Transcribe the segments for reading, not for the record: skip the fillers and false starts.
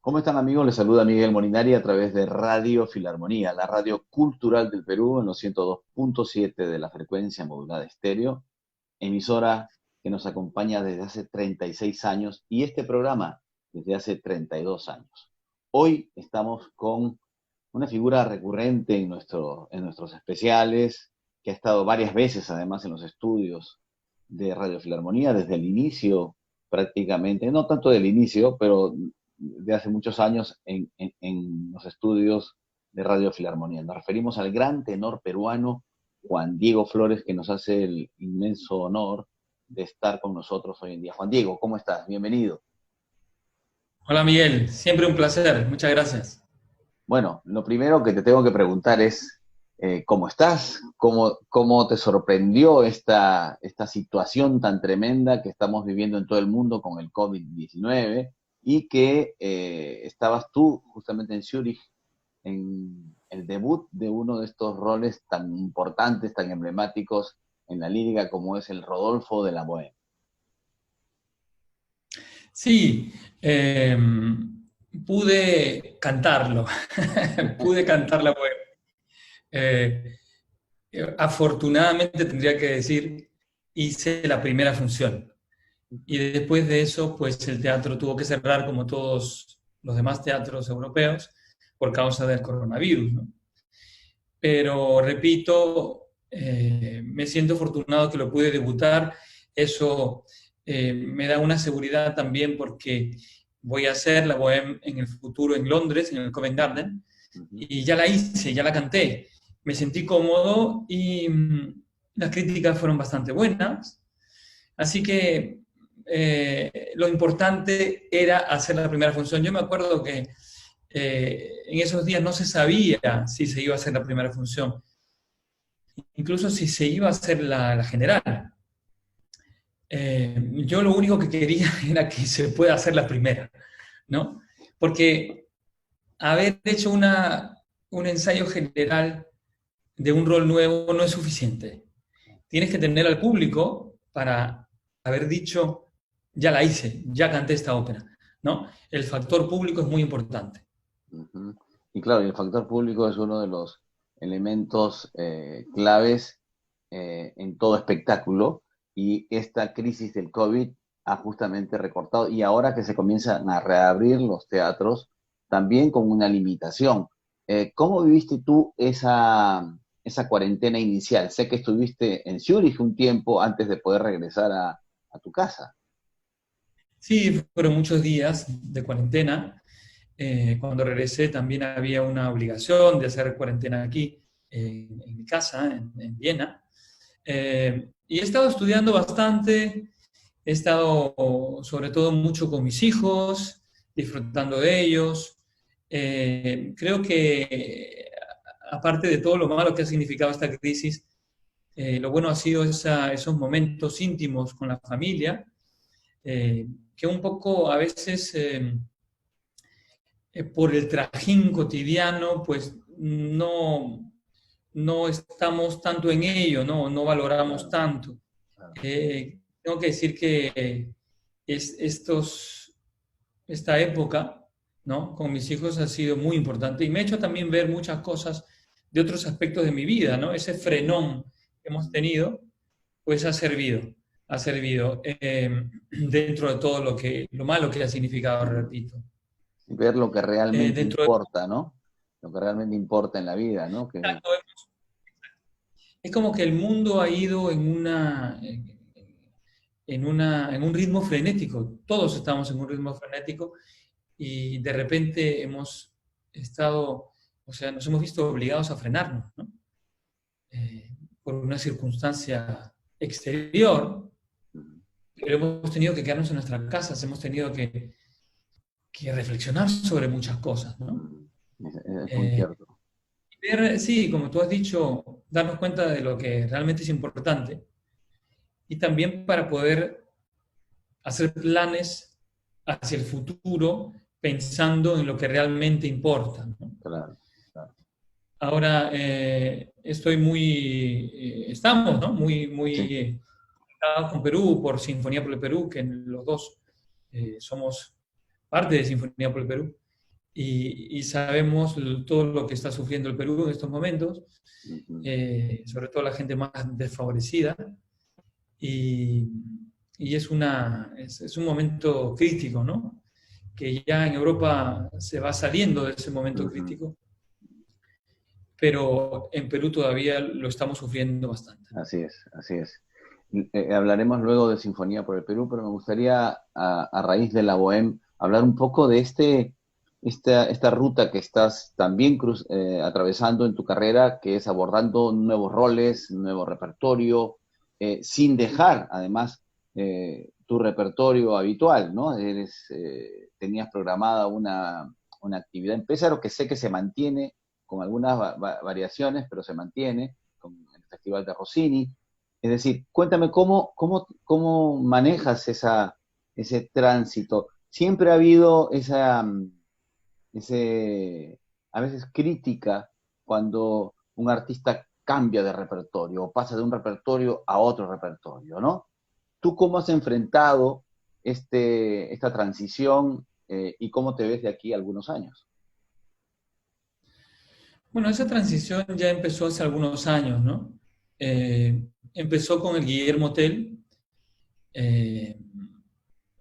¿Cómo están amigos? Les saluda Miguel Molinari a través de Radio Filarmonía, la radio cultural del Perú en los 102.7 de la frecuencia modulada estéreo, emisora que nos acompaña desde hace 36 años y este programa desde hace 32 años. Hoy estamos con una figura recurrente en nuestros especiales, que ha estado varias veces además en los estudios de Radio Filarmonía desde el inicio prácticamente, no tanto del inicio, pero de hace muchos años en los estudios de Radio Filarmonía. Nos referimos al gran tenor peruano Juan Diego Flores, que nos hace el inmenso honor de estar con nosotros hoy en día. Juan Diego, ¿cómo estás? Bienvenido. Hola Miguel, siempre un placer, muchas gracias. Bueno, lo primero que te tengo que preguntar es, ¿cómo estás? ¿Cómo te sorprendió esta situación tan tremenda que estamos viviendo en todo el mundo con el COVID-19 y que estabas tú justamente en Zúrich en el debut de uno de estos roles tan importantes, tan emblemáticos en la lírica como es el Rodolfo de la Bohème? Sí, eh, pude cantarlo, pude cantar la poema. Eh, Afortunadamente tendría que decir, hice la primera función. Y después de eso, pues el teatro tuvo que cerrar como todos los demás teatros europeos por causa del coronavirus, ¿no? Pero repito, me siento afortunado que lo pude debutar. Eso me da una seguridad también porque voy a hacer la Bohème en el futuro en Londres, en el Covent Garden, Ujú. y ya la hice, ya la canté. Me sentí cómodo y las críticas fueron bastante buenas. Así que lo importante era hacer la primera función. Yo me acuerdo que en esos días no se sabía si se iba a hacer la primera función, incluso si se iba a hacer la general. Yo lo único que quería era que se pueda hacer la primera, ¿no? Porque haber hecho un ensayo general de un rol nuevo no es suficiente. Tienes que tener al público para haber dicho, ya la hice, ya canté esta ópera, ¿no? El factor público es muy importante. Ujú. Y claro, y el factor público es uno de los elementos claves en todo espectáculo y esta crisis del COVID ha justamente recortado y ahora que se comienzan a reabrir los teatros, también con una limitación. ¿Cómo viviste tú esa cuarentena inicial? Sé que estuviste en Zúrich un tiempo antes de poder regresar a tu casa. Sí, fueron muchos días de cuarentena. Cuando regresé también había una obligación de hacer cuarentena aquí, en mi casa, en Viena. Y he estado estudiando bastante, he estado sobre todo mucho con mis hijos, disfrutando de ellos. Creo que aparte de todo lo malo que ha significado esta crisis, lo bueno ha sido esos momentos íntimos con la familia, que un poco a veces por el trajín cotidiano, pues no estamos tanto en ello, no valoramos Claro, tanto. claro. Tengo que decir que esta época, ¿no? Con mis hijos ha sido muy importante y me ha hecho también ver muchas cosas de otros aspectos de mi vida, ¿no? Ese frenón que hemos tenido, pues ha servido dentro de todo lo malo que ha significado, repito. Ver lo que realmente Dentro de importa, ¿no? Lo que realmente importa en la vida, ¿no? Que, tanto, es como que el mundo ha ido en un ritmo frenético. Todos estamos en un ritmo frenético y de repente o sea, nos hemos visto obligados a frenarnos, ¿no? Eh, por una circunstancia exterior, pero hemos tenido que quedarnos en nuestras casas, hemos tenido que reflexionar sobre muchas cosas, ¿no? es muy Eh, cierto. sí, como tú has dicho, darnos cuenta de lo que realmente es importante y también para poder hacer planes hacia el futuro pensando en lo que realmente importa, ¿no? Claro, claro. Ahora estamos, ¿no? Sí, Conectados con Perú por Sinfonía por el Perú, que los dos somos parte de Sinfonía por el Perú. y sabemos todo lo que está sufriendo el Perú en estos momentos, Ujú. sobre todo la gente más desfavorecida, y, y es un momento crítico, ¿no? Que ya en Europa se va saliendo de ese momento Ujú. crítico, pero en Perú todavía lo estamos sufriendo bastante. Así es, así es. Hablaremos luego de Sinfonía por el Perú, pero me gustaría, a raíz de la Bohème, hablar un poco de esta ruta que estás también atravesando en tu carrera, que es abordando nuevos roles, nuevo repertorio, sin dejar, además, tu repertorio habitual, ¿no? Tenías programada una actividad en Pésaro que sé que se mantiene con algunas variaciones, pero se mantiene con el Festival de Rossini. Es decir, cuéntame cómo manejas ese tránsito. Siempre ha habido ese, a veces crítica cuando un artista cambia de repertorio o pasa de un repertorio a otro repertorio, ¿no? ¿Tú cómo has enfrentado esta transición y cómo te ves de aquí a algunos años? Bueno, esa transición ya empezó hace algunos años, ¿no? Empezó con el Guillermo Tell, eh,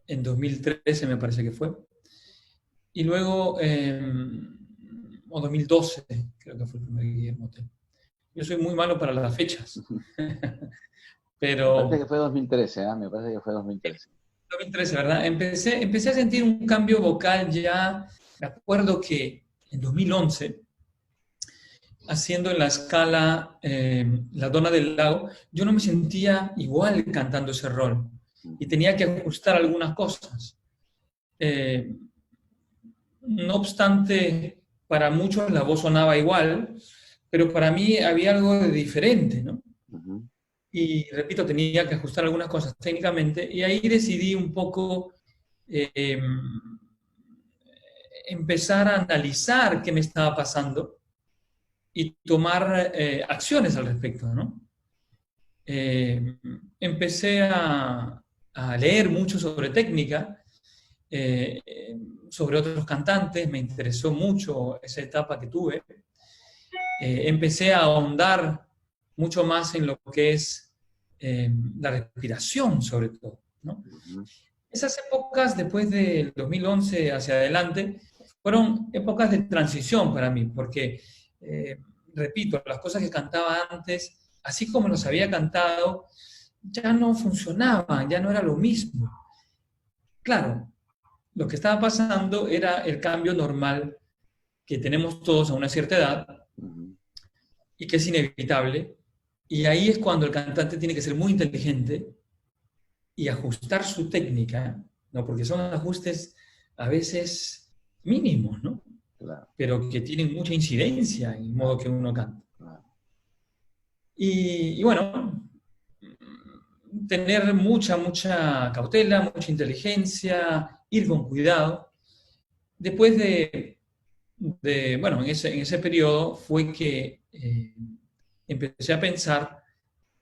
en 2013 me parece que fue, y luego, o 2012, creo que fue el primer Guillermo Tell. Yo soy muy malo para las fechas, Me parece que pero fue 2013, ¿eh? Me parece que fue 2013. 2013, ¿verdad? Empecé a sentir un cambio vocal ya, me acuerdo que en 2011, haciendo en la escala La Dona del Lago, yo no me sentía igual cantando ese rol y tenía que ajustar algunas cosas. Eh, no obstante, para muchos la voz sonaba igual, pero para mí había algo de diferente, ¿no? Ujú. Y repito, tenía que ajustar algunas cosas técnicamente y ahí decidí un poco eh, empezar a analizar qué me estaba pasando y tomar acciones al respecto, ¿no? Eh, empecé a leer mucho sobre técnica, eh, sobre otros cantantes, me interesó mucho esa etapa que tuve. Empecé a ahondar mucho más en lo que es la respiración, sobre todo, ¿no? Ujú. Esas épocas, después del 2011 hacia adelante, fueron épocas de transición para mí, porque, eh, repito, las cosas que cantaba antes, así como los había cantado, ya no funcionaban, ya no era lo mismo. Claro, lo que estaba pasando era el cambio normal que tenemos todos a una cierta edad Ujú. y que es inevitable. Y ahí es cuando el cantante tiene que ser muy inteligente y ajustar su técnica, ¿no? Porque son ajustes a veces mínimos, ¿no? Claro, Pero que tienen mucha incidencia en el modo claro, que uno canta. claro. Y bueno, tener mucha cautela, mucha inteligencia, ir con cuidado. Después bueno, en ese periodo fue que empecé a pensar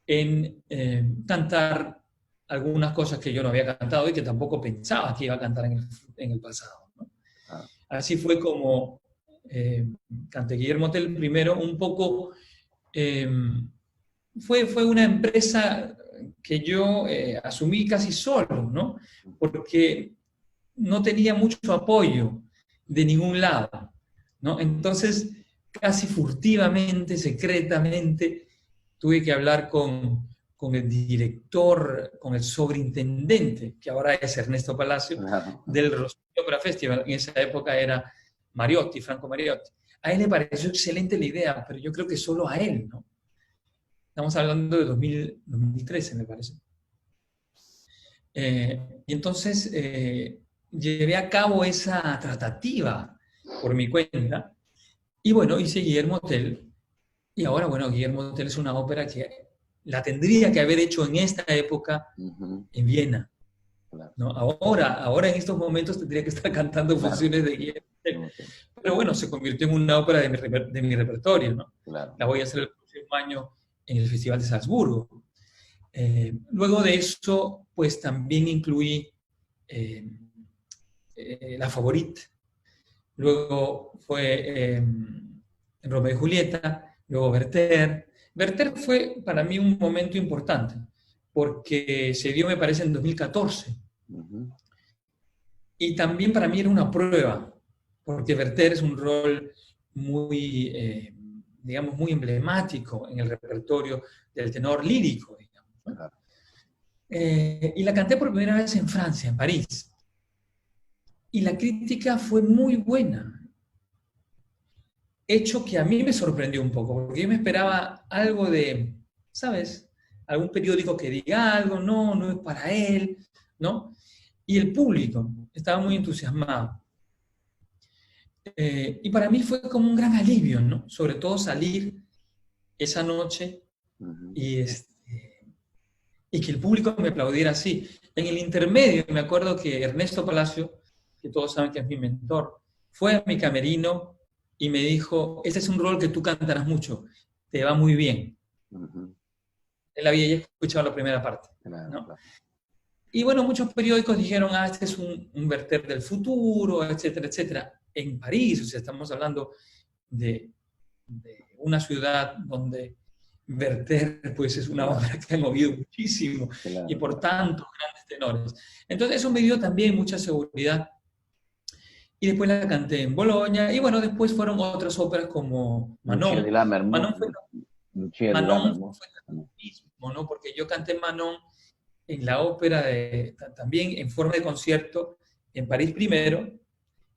en cantar algunas cosas que yo no había cantado y que tampoco pensaba que iba a cantar en el pasado, ¿no? Claro. Así fue como eh, canté Guillermo Tell primero, un poco, eh, fue una empresa que yo asumí casi solo, ¿no? Porque no tenía mucho apoyo de ningún lado, ¿no? Entonces, casi furtivamente, secretamente, tuve que hablar con el director, con el sobreintendente, que ahora es Ernesto Palacio, Claro. del Rosario Opera Festival. En esa época era Mariotti, Franco Mariotti. A él le pareció excelente la idea, pero yo creo que solo a él, ¿no? Estamos hablando de 2013, me parece. Y entonces llevé a cabo esa tratativa por mi cuenta y bueno, hice Guillermo Tell. Y ahora, bueno, Guillermo Tell es una ópera que la tendría que haber hecho en esta época Ujú. en Viena, Claro, ¿no? Ahora en estos momentos tendría que estar cantando claro. funciones de Guillermo Tell. Ok. Pero bueno, se convirtió en una ópera de mi repertorio, ¿no? Claro. La voy a hacer el próximo año en el Festival de Salzburgo. Luego de eso, pues también incluí eh, La Favorite, luego fue Romeo y Julieta, luego Werther. Werther fue para mí un momento importante, porque se dio, me parece, en 2014. Ujú. Y también para mí era una prueba, porque Werther es un rol muy, digamos, muy emblemático en el repertorio del tenor lírico, digamos, ¿no? Claro. Y la canté por primera vez en Francia, en París. Y la crítica fue muy buena, hecho que a mí me sorprendió un poco, porque yo me esperaba algo de, ¿sabes? Algún periódico que diga algo, no, no es para él, ¿no? Y el público estaba muy entusiasmado. Y para mí fue como un gran alivio, ¿no? Sobre todo salir esa noche Ujú. y, y que el público me aplaudiera así. En el intermedio, me acuerdo que Ernesto Palacio, que todos saben que es mi mentor, fue a mi camerino y me dijo, ese es un rol que tú cantarás mucho, te va muy bien. Ujú. Él había ya escuchado la primera parte, Claro, ¿no? claro. Y bueno, muchos periódicos dijeron, ah, este es un Werther del futuro, etcétera, etcétera. En París, o sea, estamos hablando de una ciudad donde Werther pues, es una Claro, obra que ha movido muchísimo y claro, por claro. tantos grandes tenores. Entonces eso me dio también mucha seguridad. Y después la canté en Bolonia y bueno, después fueron otras óperas como Lucia di Manon. Lammermoor, Manon fue, Lucia di Manon Lammermoor. fue lo mismo, ¿no? Porque yo canté Manon en la ópera también en forma de concierto en París primero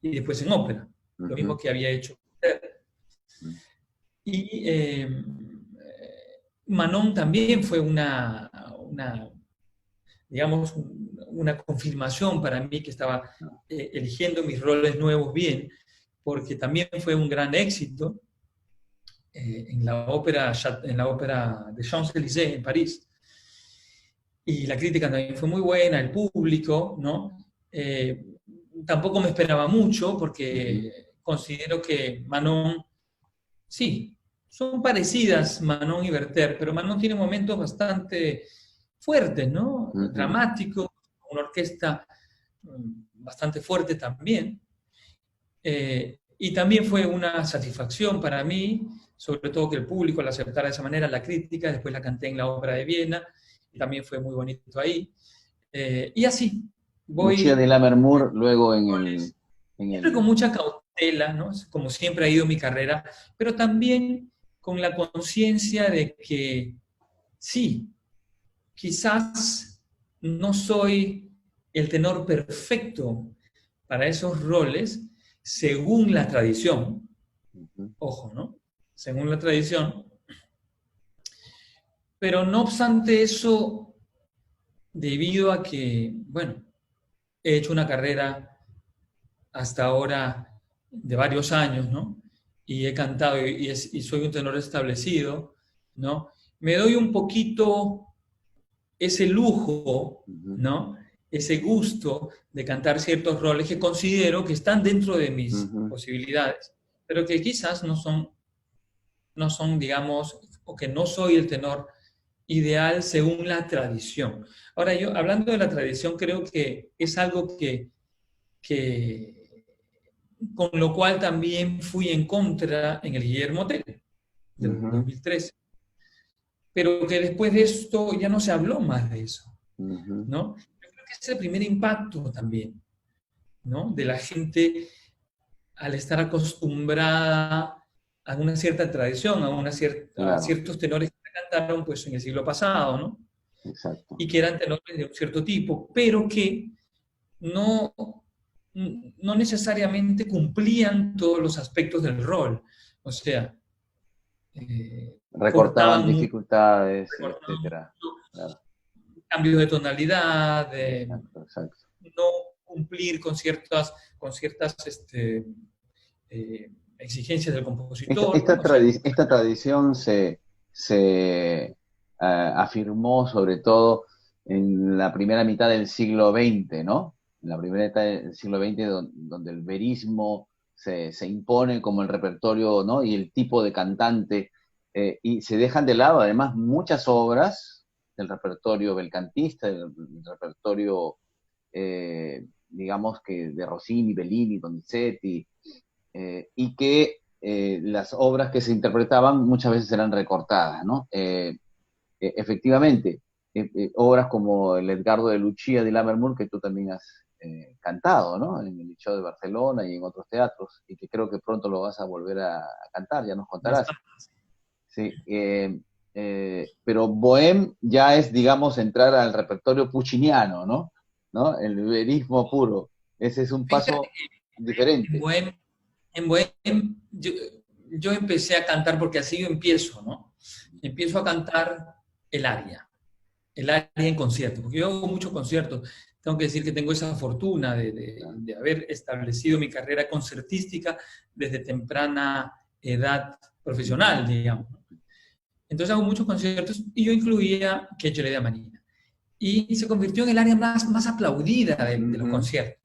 y después en ópera, lo mismo Ujú. que había hecho Werther. Ujú. Y Manon también fue digamos, una confirmación para mí que estaba eligiendo mis roles nuevos bien, porque también fue un gran éxito en la ópera de Champs-Élysées en París. Y la crítica también fue muy buena, el público, ¿no? Eh, Tampoco me esperaba mucho Ujú. porque considero que Manon, sí, son parecidas Manon y Werther, pero Manon tiene momentos bastante fuertes, ¿no? Ujú. Dramáticos, una orquesta bastante fuerte también. Y también fue una satisfacción para mí, sobre todo que el público la aceptara de esa manera, la crítica, después la canté en la Ópera de Viena, y también fue muy bonito ahí. Y así, Lucia di voy Lammermoor, luego en siempre con el, mucha cautela, ¿no? Como siempre ha ido mi carrera, pero también con la conciencia de que sí, quizás no soy el tenor perfecto para esos roles según la tradición, ujú. ojo, ¿no? Según la tradición, pero no obstante eso, debido a que, bueno, he hecho una carrera hasta ahora de varios años, ¿no? Y he cantado y soy un tenor establecido, ¿no? Me doy un poquito ese lujo, Ujú. ¿no? Ese gusto de cantar ciertos roles que considero que están dentro de mis Ujú. posibilidades, pero que quizás no son, digamos, o que no soy el tenor ideal según la tradición. Ahora, yo hablando de la tradición, creo que es algo que con lo cual también fui en contra en el Guillermo Tell del Ujú. 2013, pero que después de esto ya no se habló más de eso, Ujú. ¿no? Yo creo que ese es el primer impacto también, ¿no? De la gente al estar acostumbrada a una cierta tradición, a Claro, ciertos tenores que cantaron pues en el siglo pasado, ¿no? exacto. Y que eran tenores de un cierto tipo, pero que no, no necesariamente cumplían todos los aspectos del rol. O sea, Recortaban cortaban mucho, dificultades, recortaban etcétera. mucho Claro, cambios de tonalidad, de exacto, exacto. no cumplir con ciertas eh, exigencias del compositor. O sea, Esta tradición se afirmó sobre todo en la primera mitad del siglo XX, ¿no? En la primera mitad del siglo XX, donde el verismo se impone como el repertorio, ¿no? Y el tipo de cantante, y se dejan de lado además muchas obras del repertorio belcantista, del repertorio, digamos que de Rossini, Bellini, Donizetti, y que las obras que se interpretaban muchas veces eran recortadas, ¿no? Efectivamente, obras como el Edgardo de Lucia de Lammermoor, que tú también has cantado, ¿no? En el Liceo de Barcelona y en otros teatros, y que creo que pronto lo vas a volver a cantar, ya nos contarás. Sí, pero Bohème ya es, digamos, entrar al repertorio pucciniano, ¿no? ¿No? El verismo puro. Ese es un Fíjate paso que diferente. En Bohem yo empecé a cantar porque así yo empiezo, ¿no? Empiezo a cantar el aria, el aria en concierto, porque yo hago muchos conciertos. Tengo que decir que tengo esa fortuna de haber establecido mi carrera concertística desde temprana edad profesional, digamos. Entonces hago muchos conciertos y yo incluía Que de Manina. Y se convirtió en el área más aplaudida de los conciertos,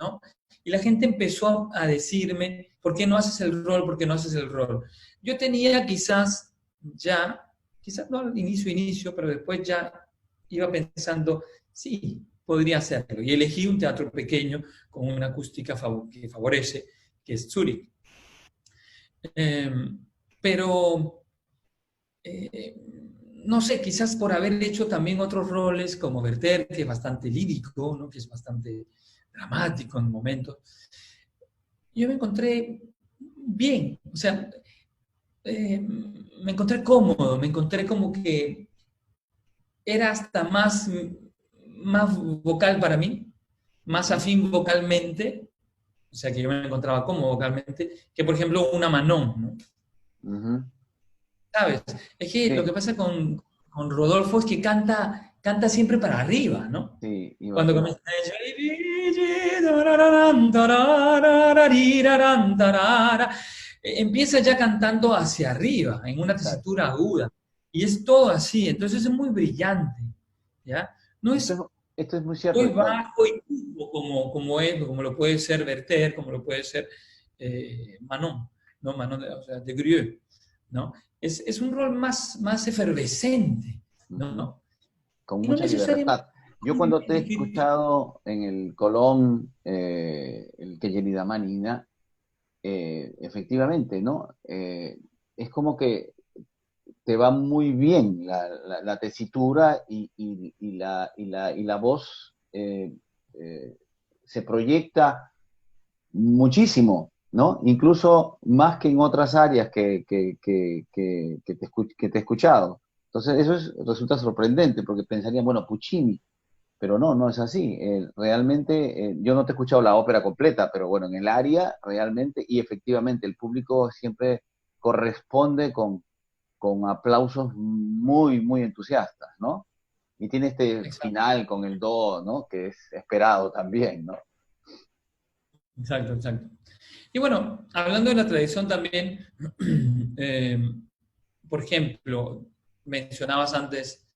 ¿no? Y la gente empezó a decirme, ¿por qué no haces el rol? ¿Por qué no haces el rol? Yo tenía quizás no al inicio, pero después ya iba pensando, sí, podría hacerlo. Y elegí un teatro pequeño con una acústica que favorece, que es Zurich. Pero no sé, quizás por haber hecho también otros roles como Werther, que es bastante lírico, ¿no? Que es bastante dramático en momentos, yo me encontré bien, o sea, me encontré cómodo, me encontré como que era hasta más vocal para mí, más afín vocalmente, o sea que yo me encontraba cómodo vocalmente, que por ejemplo una Manon, ¿no? ¿Sabes? Es que lo Sí, que pasa con Rodolfo es que canta siempre para arriba, ¿no? sí, Cuando comienza empieza ya cantando hacia arriba, en una exacto. tesitura aguda. Y es todo así, entonces es muy brillante, ¿ya? No es Esto es muy cierto. muy bajo y cupo como lo puede ser Werther, como lo puede ser Manon, ¿no? Manon, o sea, de Grieux, ¿no? Es un rol más efervescente, ¿no? Con Y no mucha necesariamente libertad. Yo cuando te he escuchado en el Colón, el que Yelida Manina, efectivamente, ¿no? Es como que te va muy bien la tesitura y la voz se proyecta muchísimo, ¿no? Incluso más que en otras áreas que te he escuchado. Entonces, resulta sorprendente, porque pensaría, bueno, Puccini, pero no, no es así. Realmente, yo no te he escuchado la ópera completa, pero bueno, en el área, realmente, y efectivamente, el público siempre corresponde con aplausos muy, muy entusiastas, ¿no? Y tiene este Exacto, final con el do, ¿no? Que es esperado también, ¿no? exacto. Y bueno, hablando de la tradición también, eh, por ejemplo, mencionabas antes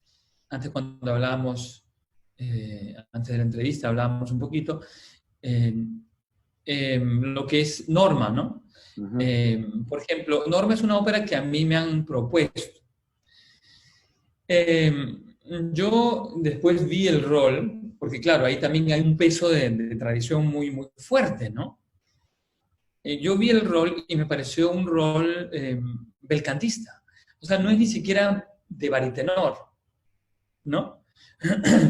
cuando hablábamos, antes de la entrevista, hablábamos un poquito, eh, lo que es Norma, ¿no? Ujú. Por ejemplo, Norma es una ópera que a mí me han propuesto. Eh, yo después vi el rol, porque claro, ahí también hay un peso de tradición muy fuerte, ¿no? Yo vi el rol y me pareció un rol belcantista. O sea, no es ni siquiera de baritenor, ¿no?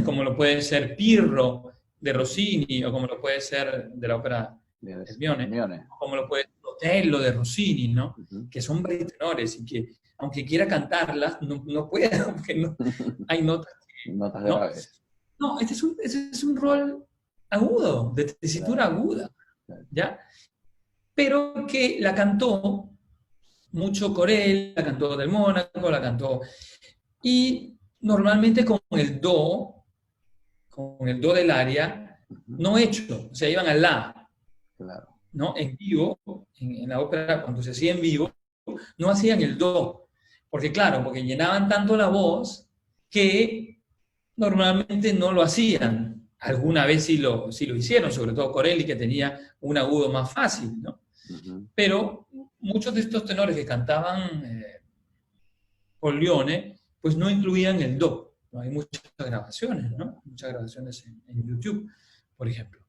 Como lo puede ser Pirro de Rossini, o como lo puede ser de la ópera Hermione, Hermione. o como lo puede ser Otello de Rossini, ¿no? Ujú. Que son baritenores y que, aunque quiera cantarlas, no puede, porque hay notas, Notas ¿no? graves. No, este es un rol agudo, de tesitura Claro, aguda, claro. ¿ya? Pero que la cantó mucho Corel, la cantó Del Mónaco, la cantó. Y normalmente con el do del aria, Ujú. no hecho, o sea, iban al la, Claro. ¿no? En vivo, en la ópera, cuando se hacía en vivo, no hacían el do. Porque claro, porque llenaban tanto la voz que normalmente no lo hacían. Alguna vez sí lo hicieron, sobre todo Corelli, que tenía un agudo más fácil, ¿no? Ujú. Pero muchos de estos tenores que cantaban con Lione, pues no incluían el do. ¿No? Hay muchas grabaciones, ¿no? Muchas grabaciones en YouTube, por ejemplo.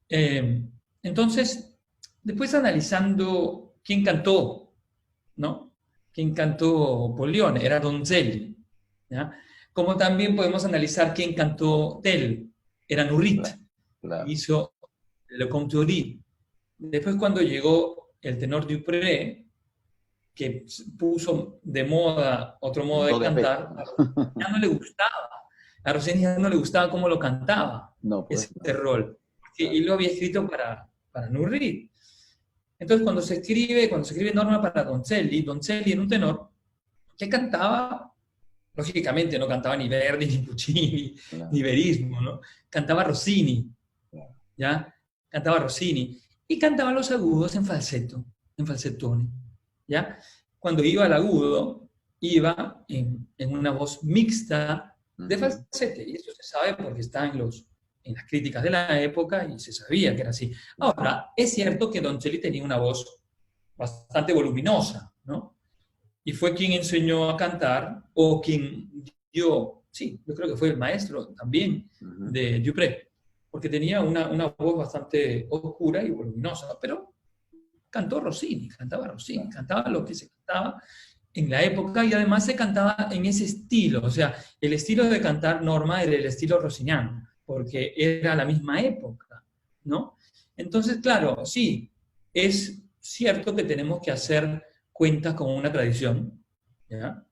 Eh, entonces, después analizando quién cantó, ¿no? ¿Quién cantó Pollione? Era Donzelli, ¿ya? Como también podemos analizar quién cantó Tell, era Nurit, Claro, claro. hizo Le Conte. Después cuando llegó el tenor Dupré, que puso de moda otro modo de Do de pecho. cantar, ya no le gustaba. A Rossini ya no le gustaba cómo lo cantaba, No, pues ese no. rol. Porque Claro. él lo había escrito para Nurit. Entonces, cuando se escribe norma para Donzelli era un tenor que cantaba, lógicamente no cantaba ni Verdi, ni Puccini, Claro, ni Verismo, ¿no? Cantaba Rossini, claro. ¿ya? Cantaba Rossini. Y cantaba los agudos en falsetto, en falsettone, ¿ya? Cuando iba al agudo, iba en una voz mixta de Ujú. falsete. Y eso se sabe porque está en las críticas de la época y se sabía que era así. Claro. Ahora, es cierto que Don Chelly tenía una voz bastante voluminosa, ¿no? Y fue quien enseñó a cantar o quien dio, sí, yo creo que fue el maestro también Ujú. de Dupré, porque tenía una voz bastante oscura y voluminosa, pero cantaba Rossini, Claro. cantaba lo que se cantaba en la época y además se cantaba en ese estilo, o sea, el estilo de cantar Norma era el estilo rossiniano, porque era la misma época, ¿no? Entonces, claro, sí, es cierto que tenemos que hacer cuentas con una tradición, ¿ya?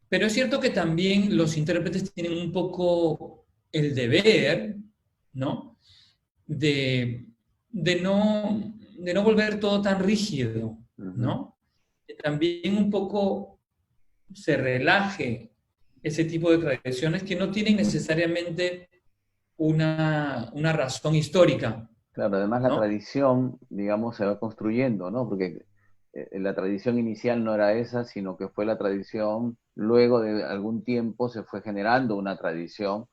Pero es cierto que también los intérpretes tienen un poco el deber, ¿no? De, de no volver todo tan rígido, Ujú. ¿no? Que también un poco se relaje ese tipo de tradiciones que no tienen necesariamente una razón histórica, Claro, además la ¿no? tradición, digamos, se va construyendo, ¿no? Porque la tradición inicial no era esa, sino que fue la tradición, luego de algún tiempo se fue generando una tradición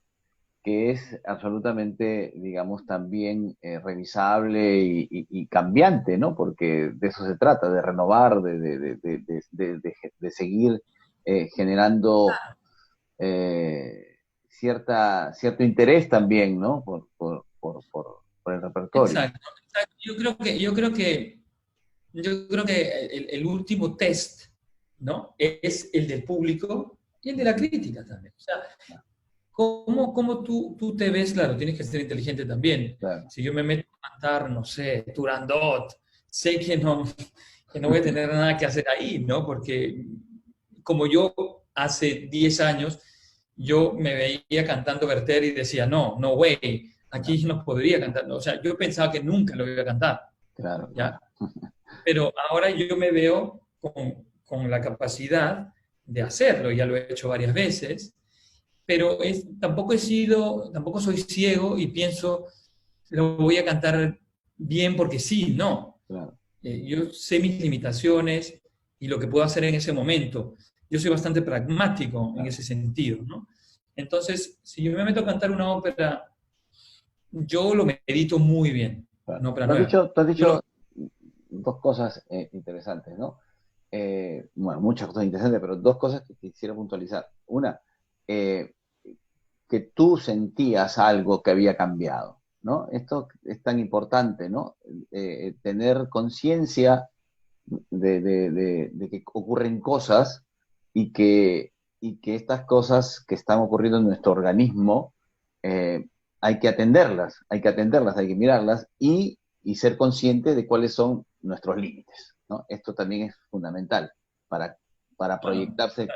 que es absolutamente, digamos, también revisable y cambiante, ¿no? Porque de eso se trata, de renovar, de seguir generando cierto interés también, ¿no? Por el repertorio. Exacto, exacto. Yo creo que el último test, ¿no? Es el del público y el de la Ujú. crítica también. O sea, ¿cómo tú te ves? Claro, tienes que ser inteligente también. Claro, Si yo me meto a cantar, no sé, Turandot, sé que no voy a tener nada que hacer ahí, ¿no? Porque como yo hace 10 años, yo me veía cantando Werther y decía, no, no way, claro, aquí no podría cantar. O sea, yo pensaba que nunca lo iba a cantar, claro, ¿ya? claro. Pero ahora yo me veo con la capacidad de hacerlo, ya lo he hecho varias veces, pero tampoco soy ciego y pienso, lo voy a cantar bien porque sí, no. Claro. Yo sé mis limitaciones y lo que puedo hacer en ese momento. Yo soy bastante pragmático en Claro, ese sentido, ¿no? Entonces, si yo me meto a cantar una ópera, yo lo medito muy bien, claro. una ópera nueva. Tú has Yo lo, dicho dos cosas interesantes, ¿no? Bueno, muchas cosas interesantes, pero dos cosas que quisiera puntualizar. Una, eh, que tú sentías algo que había cambiado, ¿no? Esto es tan importante, ¿no? Tener conciencia de que ocurren cosas y y que estas cosas que están ocurriendo en nuestro organismo hay que atenderlas, hay que mirarlas y ser consciente de cuáles son nuestros límites, ¿no? Esto también es fundamental para, para claro, proyectarse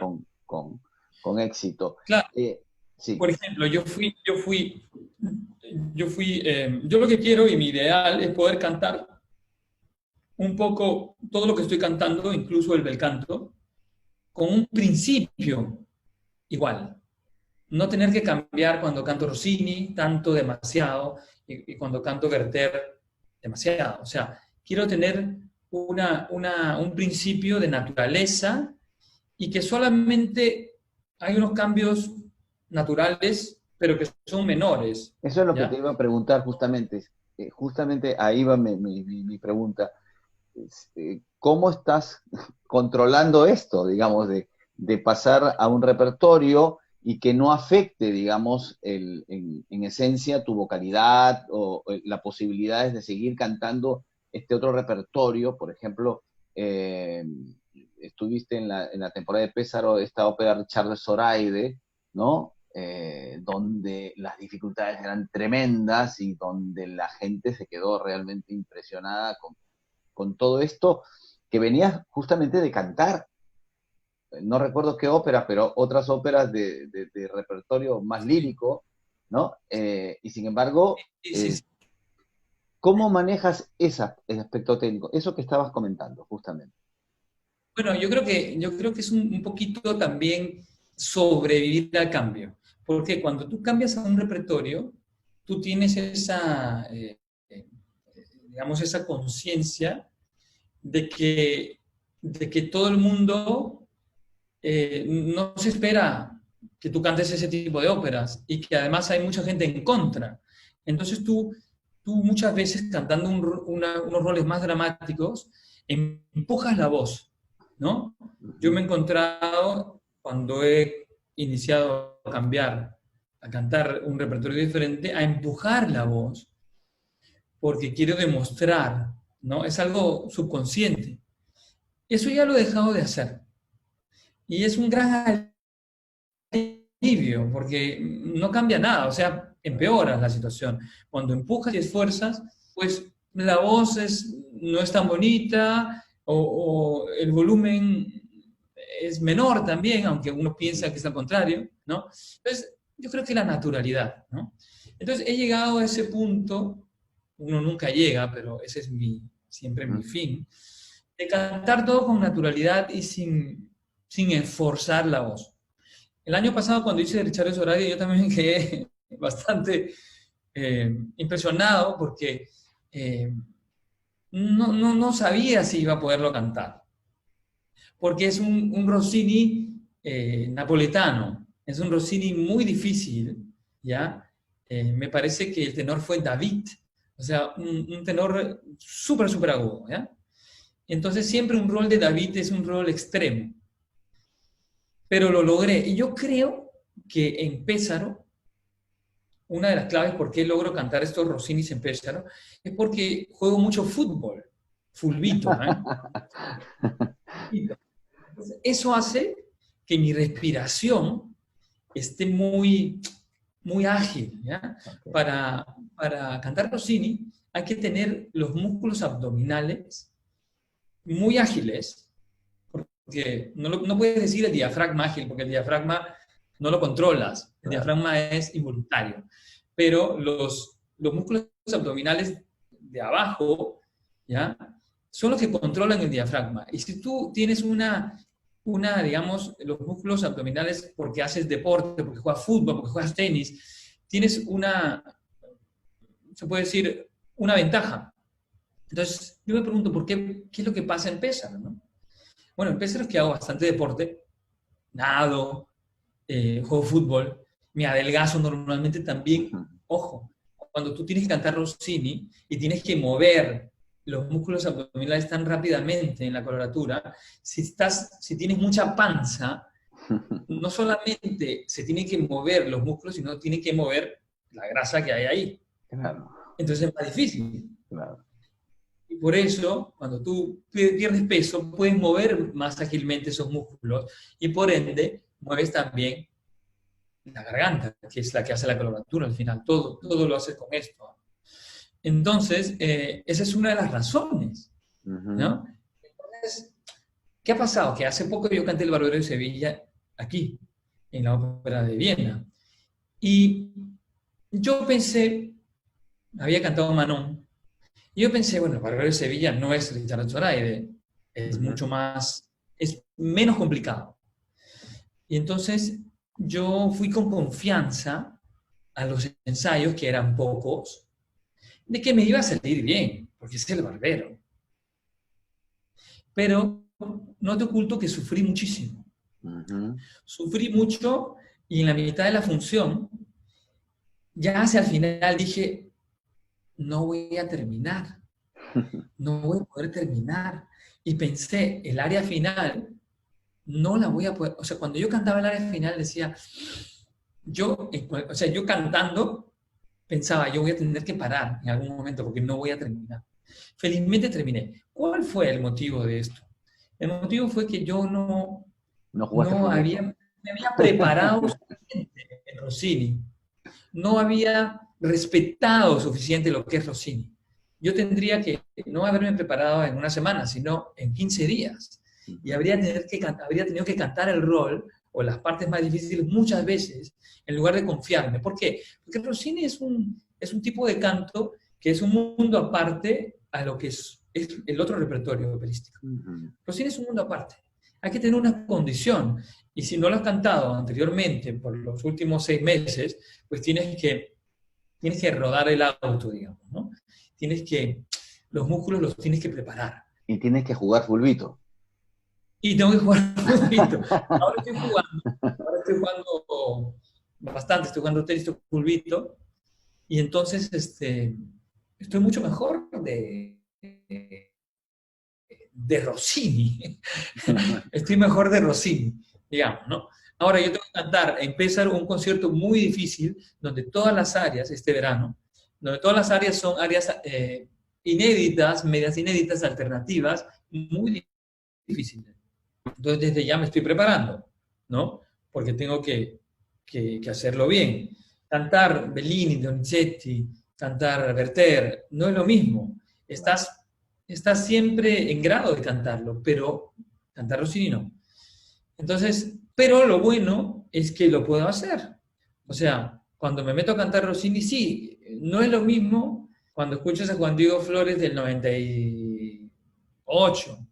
con éxito. claro. Eh, sí, Por ejemplo, yo lo que quiero y mi ideal es poder cantar un poco todo lo que estoy cantando, incluso el bel canto, con un principio igual. No tener que cambiar cuando canto Rossini, tanto demasiado, y cuando canto Werther, demasiado. O sea, quiero tener un principio de naturaleza y que solamente hay unos cambios naturales, pero que son menores, eso es lo que te ¿ya? iba a preguntar justamente. Justamente ahí va mi pregunta. ¿Cómo estás controlando esto, digamos, de pasar a un repertorio y que no afecte, digamos, en esencia tu vocalidad o las posibilidades de seguir cantando este otro repertorio, por ejemplo, estuviste en la temporada de Pésaro, esta ópera de Charles Zoraide, ¿no? Donde las dificultades eran tremendas y donde la gente se quedó realmente impresionada con todo esto, que venía justamente de cantar. No recuerdo qué ópera, pero otras óperas de repertorio más lírico, ¿no? Y sin embargo, Sí, sí, sí. ¿cómo manejas el aspecto técnico? Eso que estabas comentando, justamente. Bueno, yo creo que es un poquito también sobrevivir al cambio, porque cuando tú cambias a un repertorio, tú tienes esa, digamos, esa conciencia de que todo el mundo no se espera que tú cantes ese tipo de óperas y que además hay mucha gente en contra. Entonces tú muchas veces cantando unos roles más dramáticos, empujas la voz, ¿no? Yo me he encontrado cuando he iniciado a cantar un repertorio diferente, a empujar la voz, porque quiero demostrar, ¿no? Es algo subconsciente. Eso ya lo he dejado de hacer. Y es un gran alivio, porque no cambia nada, o sea, empeoras la situación. Cuando empujas y esfuerzas, pues la voz no es tan bonita o el volumen es menor también, aunque uno piensa que es al contrario, ¿no? Entonces, yo creo que la naturalidad, ¿no? Entonces, he llegado a ese punto, uno nunca llega, pero ese es siempre mi fin, de cantar todo con naturalidad y sin esforzar la voz. El año pasado, cuando hice Richard Soraya, yo también quedé bastante impresionado porque no sabía si iba a poderlo cantar. Porque es un Rossini napoletano, es un Rossini muy difícil, ¿ya? Me parece que el tenor fue David, o sea, un tenor súper, súper agudo, ¿ya? Entonces siempre un rol de David es un rol extremo, pero lo logré. Y yo creo que en Pésaro, una de las claves por qué logro cantar estos Rossinis en Pésaro, es porque juego mucho fútbol, fulbito, ¿eh? Entonces, eso hace que mi respiración esté muy, muy ágil, ¿ya? Okay. Para cantar Rossini hay que tener los músculos abdominales muy ágiles, porque no puedes decir el diafragma ágil, porque el diafragma no lo controlas, el Claro. diafragma es involuntario, pero los músculos abdominales de abajo, ¿ya? Son los que controlan el diafragma. Y si tú tienes digamos, los músculos abdominales porque haces deporte, porque juegas fútbol, porque juegas tenis, tienes se puede decir, una ventaja. Entonces, yo me pregunto, ¿qué es lo que pasa en Pésaro, no? Bueno, en Pésaro es que hago bastante deporte, nado, juego fútbol, me adelgazo normalmente también. Ojo, cuando tú tienes que cantar Rossini y tienes que mover los músculos abdominales tan rápidamente en la coloratura, si tienes mucha panza, no solamente se tienen que mover los músculos, sino tienen que mover la grasa que hay ahí. Claro, Entonces es más difícil. claro. Y por eso, cuando tú pierdes peso, puedes mover más ágilmente esos músculos y por ende mueves también la garganta, que es la que hace la coloratura al final. Todo lo hace con esto. Entonces, esa es una de las razones, ¿no? Entonces, ¿qué ha pasado? Que hace poco yo canté el Barbero de Sevilla aquí, en la Ópera de Viena. Y yo pensé, había cantado Manon, y yo pensé, bueno, el Barbero de Sevilla no es Richard Zoraide, es mucho más, es menos complicado. Y entonces yo fui con confianza a los ensayos, que eran pocos, de que me iba a salir bien, porque es el barbero. Pero no te oculto que sufrí muchísimo. Sufrí mucho y en la mitad de la función, ya hacia el final dije, no voy a terminar, no voy a poder terminar. Y pensé, el área final, no la voy a poder, o sea, cuando yo cantaba el área final decía, yo cantando pensaba, yo voy a tener que parar en algún momento porque no voy a terminar. Felizmente terminé. ¿Cuál fue el motivo de esto? El motivo fue que yo No jugaste no había, Fulleto. me había preparado suficiente en Rossini. No había respetado suficiente lo que es Rossini. Yo tendría que no haberme preparado en una semana, sino en 15 días. Y habría tenido que cantar el rol o las partes más difíciles muchas veces en lugar de confiarme. ¿Por qué? Porque Rossini es un tipo de canto que es un mundo aparte a lo que es el otro repertorio operístico. Rossini es un mundo aparte. Hay que tener una condición. Y si no lo has cantado anteriormente por los últimos 6 meses, pues tienes que rodar el auto, digamos, ¿no? Los músculos los tienes que preparar. Y tienes que jugar fulbito. Y tengo que jugar un poquito. Ahora estoy jugando bastante, estoy jugando tenis, estoy fulbito, y entonces estoy mucho mejor de Rossini. Estoy mejor de Rossini, digamos, ¿no? Ahora yo tengo que empezar un concierto muy difícil, donde todas las áreas, este verano, donde todas las áreas son áreas inéditas, medias inéditas, alternativas, muy difíciles. Entonces desde ya me estoy preparando, ¿no? Porque tengo que hacerlo bien. Cantar Bellini, Donizetti, cantar Werther, no es lo mismo. Estás siempre en grado de cantarlo, pero cantar Rossini no. Entonces, pero lo bueno es que lo puedo hacer. O sea, cuando me meto a cantar Rossini, sí, no es lo mismo cuando escuchas a Juan Diego Flores del 98,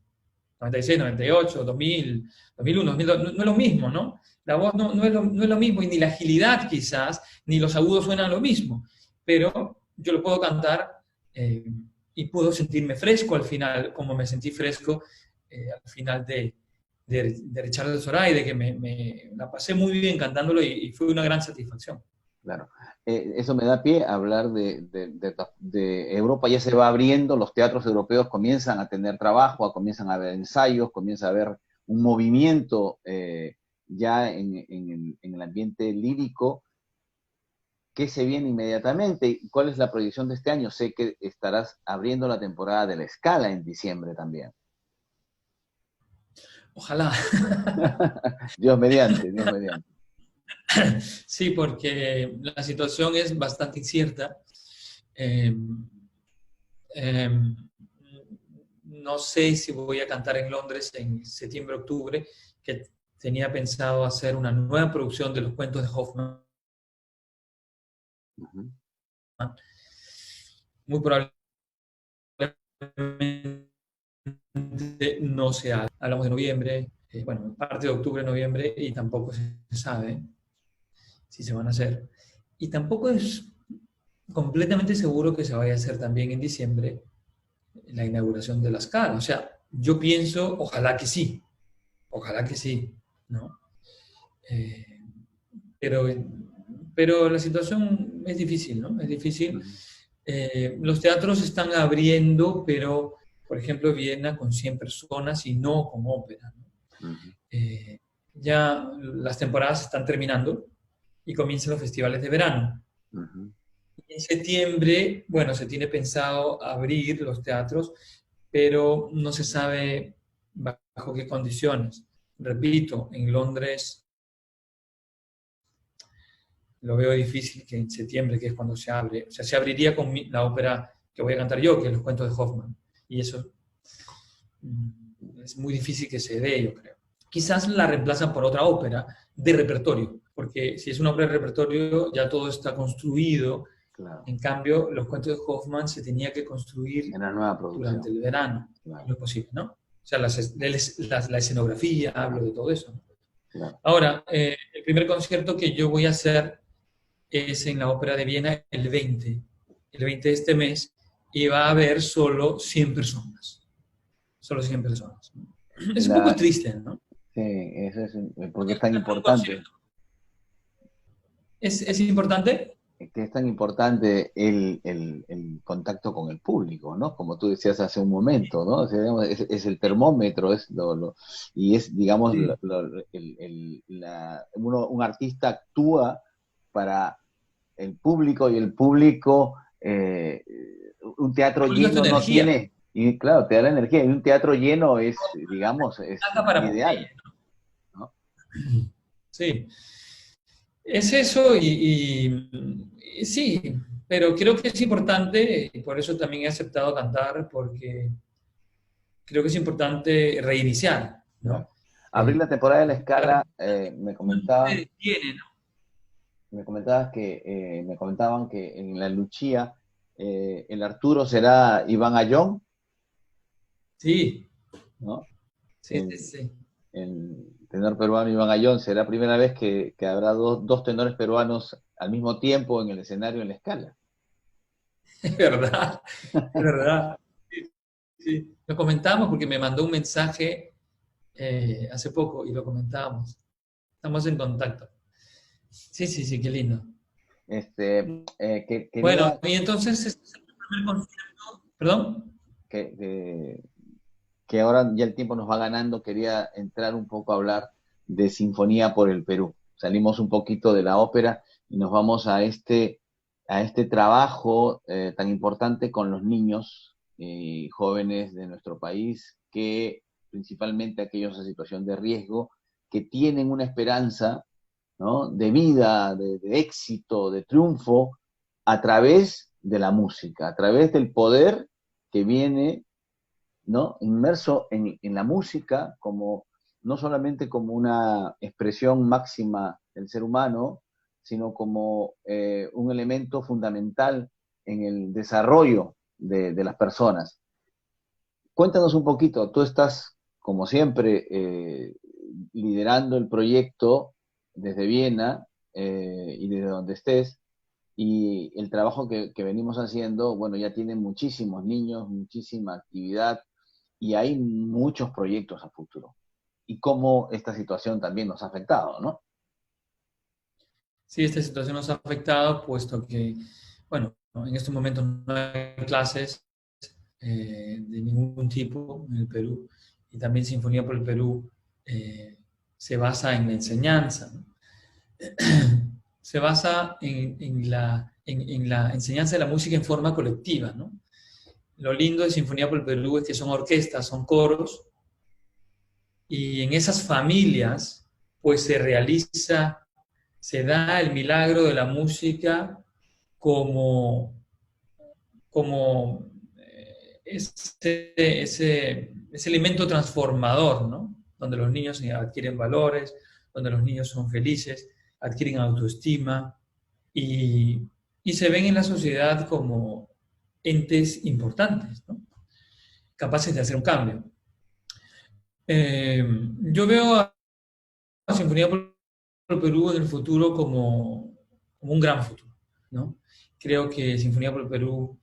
96, 98, 2000, 2001, 2002, no es lo mismo, ¿no? La voz no es lo mismo, y ni la agilidad quizás, ni los agudos suenan lo mismo, pero yo lo puedo cantar eh, y puedo sentirme fresco al final, como me sentí fresco al final de Richard de Zoraide, que me la pasé muy bien cantándolo y fue una gran satisfacción. Claro. Eso me da pie a hablar de Europa. Ya se va abriendo, los teatros europeos comienzan a tener trabajo, comienzan a haber ensayos, comienza a haber un movimiento ya en el ambiente lírico. ¿Qué se viene inmediatamente? ¿Cuál es la proyección de este año? Sé que estarás abriendo la temporada de la Scala en diciembre también. Ojalá. Dios mediante, Dios mediante. Sí, porque la situación es bastante incierta. Eh, eh, no sé si voy a cantar en Londres en septiembre, octubre, que tenía pensado hacer una nueva producción de los cuentos de Hoffman. Uh-huh. Muy probablemente no se haga. Hablamos de noviembre, bueno, parte de octubre, noviembre, y tampoco se sabe si se van a hacer. Y tampoco es completamente seguro que se vaya a hacer también en diciembre la inauguración de la Scala. O sea, yo pienso, ojalá que sí, ¿no? Eh, pero, pero la situación es difícil, ¿no? Es difícil. Los teatros están abriendo, pero, por ejemplo, Viena con 100 personas y no con ópera, ¿no? Ya las temporadas están terminando y comienzan los festivales de verano. En septiembre, bueno, se tiene pensado abrir los teatros, pero no se sabe bajo qué condiciones. Repito, en Londres lo veo difícil que en septiembre, que es cuando se abre, o sea, se abriría con la ópera que voy a cantar yo, que es Los cuentos de Hoffman, y eso es muy difícil que se dé, yo creo. Quizás la reemplazan por otra ópera de repertorio, porque si es una ópera de repertorio ya todo está construido. Claro. En cambio, Los cuentos de Hoffman se tenía que construir en la nueva producción durante el verano, claro. No es posible, ¿no? O sea, la escenografía, hablo de todo eso, ¿no? Claro. Ahora, el primer concierto que yo voy a hacer es en la Ópera de Viena el 20 de este mes, y va a haber solo 100 personas. Solo 100 personas. Es un poco triste, ¿no? Sí, eso es porque es tan importante. ¿Es importante? Que es tan importante el contacto con el público, ¿no? Como tú decías hace un momento, ¿no? O sea, digamos, es el termómetro, y es, digamos, sí. Un artista actúa para el público y el público un teatro Tú usas tu lleno no energía. tiene, y claro, te da la energía, y un teatro lleno es, digamos, es Saca para ideal, Popeye. ¿no? Sí. Es eso y sí, pero creo que es importante, y por eso también he aceptado cantar, porque creo que es importante reiniciar, Claro. ¿no? Abrir la temporada de la Claro, escala, se detiene, ¿no? me comentaban que en la Luchía el Arturo será Iván Ayón, Sí, ¿no? sí, sí, El, sí. el tenor peruano Iván Ayón será primera vez que habrá dos tenores peruanos al mismo tiempo en el escenario en la escala. Es verdad, es verdad. Sí, sí. Lo comentamos porque me mandó un mensaje hace poco y lo comentábamos. Estamos en contacto. Sí, sí, sí, qué lindo. Quería Bueno, y entonces, este es el primer concierto, perdón. que, que- que ahora ya el tiempo nos va ganando, quería entrar un poco a hablar de Sinfonía por el Perú. Salimos un poquito de la ópera y nos vamos a este trabajo tan importante con los niños y jóvenes de nuestro país, que principalmente aquellos en situación de riesgo, que tienen una esperanza, ¿no?, de vida, de éxito, de triunfo, a través de la música, a través del poder que viene, ¿no?, inmerso en la música, como no solamente como una expresión máxima del ser humano, sino como un elemento fundamental en el desarrollo de las personas. Cuéntanos un poquito, tú estás, como siempre, liderando el proyecto desde Viena y desde donde estés, y el trabajo que venimos haciendo, bueno, ya tiene muchísimos niños, muchísima actividad, y hay muchos proyectos a futuro. Y cómo esta situación también nos ha afectado, ¿no? Sí, esta situación nos ha afectado, puesto que, bueno, en estos momentos no hay clases de ningún tipo en el Perú, y también Sinfonía por el Perú eh, se basa en la enseñanza, ¿no? Se basa en la enseñanza de la música en forma colectiva, ¿no? Lo lindo de Sinfonía por el Perú es que son orquestas, son coros, y en esas familias pues se da el milagro de la música como, como ese elemento transformador, ¿no? Donde los niños adquieren valores, donde los niños son felices, adquieren autoestima y, y se ven en la sociedad como entes importantes, ¿no? Capaces de hacer un cambio. Yo veo a Sinfonía por el Perú en el futuro como un gran futuro, ¿no? Creo que Sinfonía por el Perú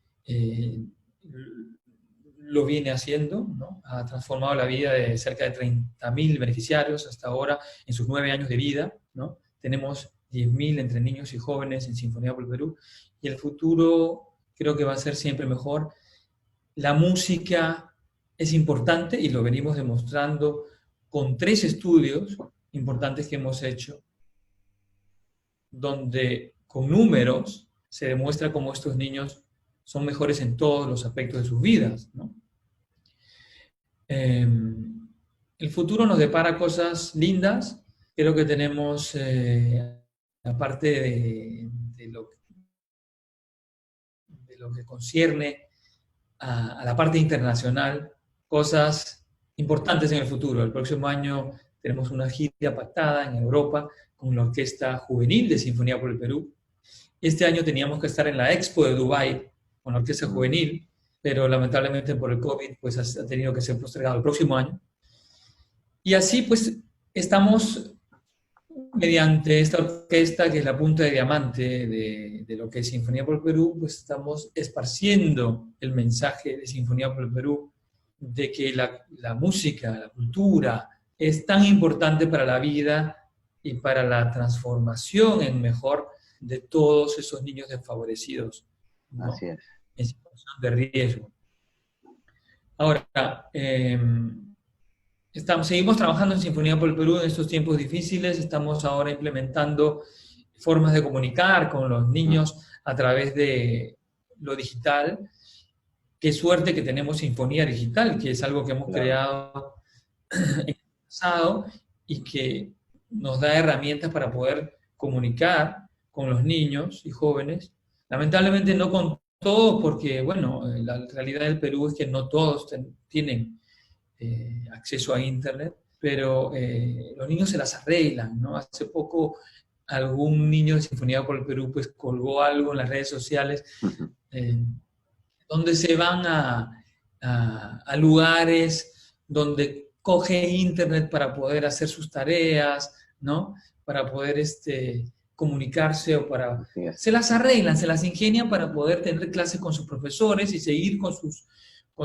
lo viene haciendo, ¿no? Ha transformado la vida de cerca de 30.000 beneficiarios hasta ahora en sus 9 años de vida, ¿no? Tenemos 10.000 entre niños y jóvenes en Sinfonía por el Perú, y el futuro creo que va a ser siempre mejor. La música es importante y lo venimos demostrando con 3 estudios importantes que hemos hecho, donde con números se demuestra cómo estos niños son mejores en todos los aspectos de sus vidas, ¿no? El futuro nos depara cosas lindas. Creo que tenemos, aparte de lo que concierne a la parte internacional, cosas importantes en el futuro. El próximo año tenemos una gira pactada en Europa con la Orquesta Juvenil de Sinfonía por el Perú. Este año teníamos que estar en la Expo de Dubái con la Orquesta Juvenil, pero lamentablemente por el COVID pues ha tenido que ser postergado el próximo año. Y así pues estamos mediante esta orquesta, que es la punta de diamante de lo que es Sinfonía por el Perú, pues estamos esparciendo el mensaje de Sinfonía por el Perú, de que la música, la cultura, es tan importante para la vida y para la transformación en mejor de todos esos niños desfavorecidos, Así ¿no? es. En situación de riesgo. Ahora, seguimos trabajando en Sinfonía por el Perú en estos tiempos difíciles. Estamos ahora implementando formas de comunicar con los niños a través de lo digital. Qué suerte que tenemos Sinfonía Digital, que es algo que hemos creado en el pasado y que nos da herramientas para poder comunicar con los niños y jóvenes. Lamentablemente no con todos, porque, bueno, la realidad del Perú es que no todos tienen acceso a Internet, pero los niños se las arreglan, ¿no? Hace poco algún niño de Sinfonía por el Perú pues colgó algo en las redes sociales donde se van a lugares donde coge Internet para poder hacer sus tareas, ¿no? Para poder comunicarse o para... Se las arreglan, se las ingenian para poder tener clases con sus profesores y seguir con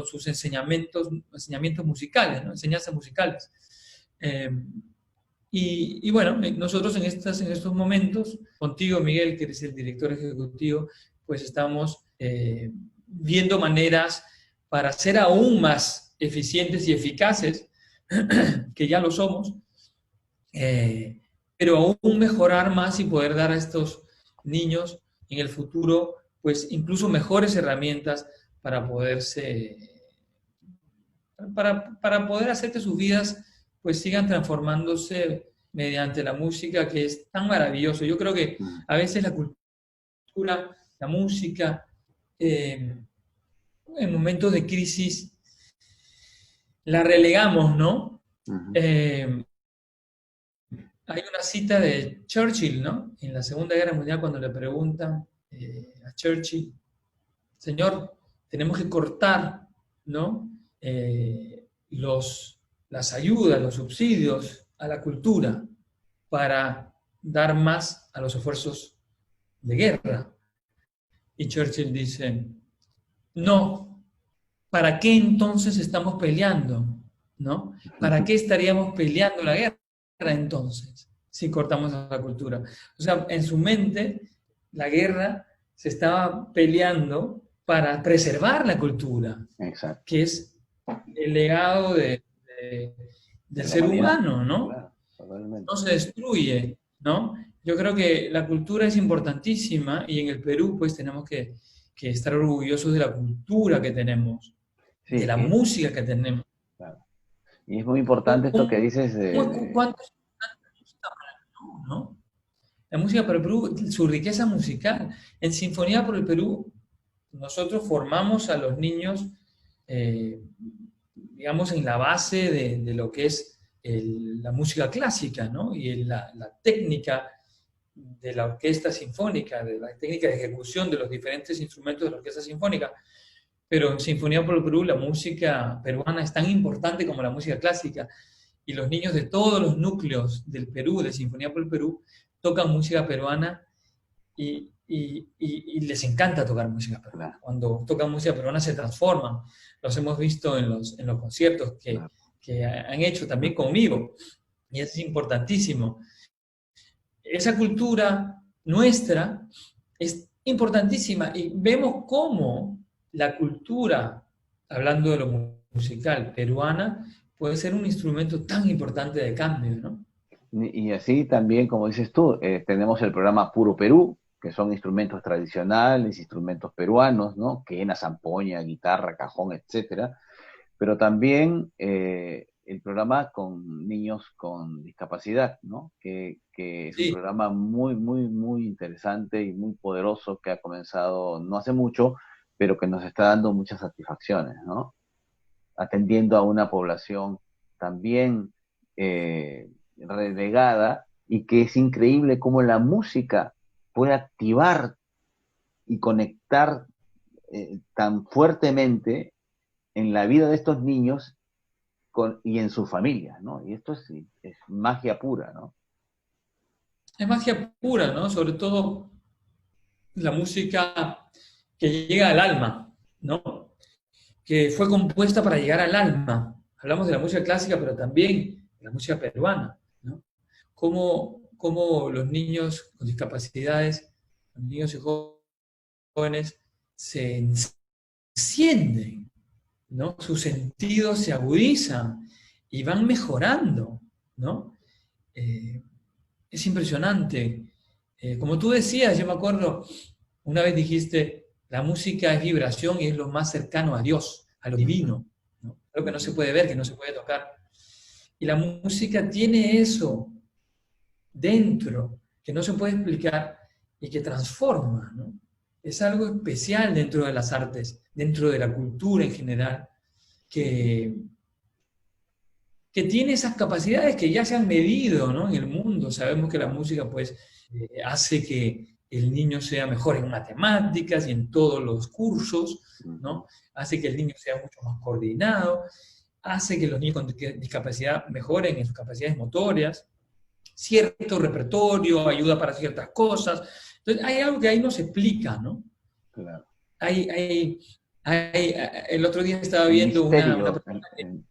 sus enseñamientos musicales, ¿no? Enseñanzas musicales. Y bueno, nosotros en estos momentos, contigo, Miguel, que eres el director ejecutivo, pues estamos viendo maneras para ser aún más eficientes y eficaces, que ya lo somos, pero aún mejorar más y poder dar a estos niños en el futuro, pues incluso mejores herramientas para para poder hacer que sus vidas pues sigan transformándose mediante la música, que es tan maravilloso. Yo creo que a veces la cultura, la música, en momentos de crisis, la relegamos, ¿no? Hay una cita de Churchill, ¿no? En la Segunda Guerra Mundial, cuando le preguntan a Churchill, señor, tenemos que cortar, ¿no? Las ayudas, los subsidios a la cultura para dar más a los esfuerzos de guerra. Y Churchill dice, no, ¿para qué entonces estamos peleando? ¿No? ¿Para qué estaríamos peleando la guerra entonces si cortamos a la cultura? O sea, en su mente, la guerra se estaba peleando para preservar la cultura. Exacto. Que es el legado del ser humano, ¿no? Claro, totalmente. No se destruye, ¿no? Yo creo que la cultura es importantísima y en el Perú pues tenemos que estar orgullosos de la cultura que tenemos, de la música que tenemos. Claro. Y es muy importante esto que dices ¿Cuánto es ¿no? La música para el Perú, su riqueza musical. En Sinfonía por el Perú, nosotros formamos a los niños, digamos, en la base de lo que es la música clásica, ¿no? Y la técnica de la orquesta sinfónica, de la técnica de ejecución de los diferentes instrumentos de la orquesta sinfónica. Pero en Sinfonía por el Perú, la música peruana es tan importante como la música clásica. Y los niños de todos los núcleos del Perú, de Sinfonía por el Perú, tocan música peruana y les encanta tocar música peruana. Cuando tocan música peruana se transforman. Los hemos visto en los conciertos que han hecho también conmigo. Y eso es importantísimo. Esa cultura nuestra es importantísima y vemos cómo la cultura, hablando de lo musical, peruana, puede ser un instrumento tan importante de cambio, ¿no? Y así también, como dices tú, tenemos el programa Puro Perú, que son instrumentos tradicionales, instrumentos peruanos, ¿no? Quena, zampoña, guitarra, cajón, etcétera. Pero también el programa con niños con discapacidad, ¿no? Que es un programa muy, muy, muy interesante y muy poderoso que ha comenzado no hace mucho, pero que nos está dando muchas satisfacciones, ¿no? Atendiendo a una población también relegada y que es increíble cómo la música puede activar y conectar tan fuertemente en la vida de estos niños y en sus familias, ¿no? Y esto es magia pura, ¿no? Es magia pura, ¿no? Sobre todo la música que llega al alma, ¿no? Que fue compuesta para llegar al alma. Hablamos de la música clásica, pero también de la música peruana, ¿no? Cómo los niños con discapacidades, los niños y jóvenes se encienden, ¿no? Sus sentidos se agudizan y van mejorando, ¿no? Es impresionante. Como tú decías, yo me acuerdo, una vez dijiste, La música es vibración y es lo más cercano a Dios, a lo divino, ¿no? Lo que no se puede ver, que no se puede tocar. Y la música tiene eso dentro, que no se puede explicar y que transforma, ¿no? Es algo especial dentro de las artes, dentro de la cultura en general, que, que tiene esas capacidades que ya se han medido, ¿no? En el mundo. Sabemos que la música pues hace que el niño sea mejor en matemáticas y en todos los cursos, ¿no? Hace que el niño sea mucho más coordinado, hace que los niños con discapacidad mejoren en sus capacidades motorias, cierto repertorio, ayuda para ciertas cosas. Entonces, hay algo que ahí no se explica, ¿no? Claro. El otro día estaba El viendo una misterio. persona que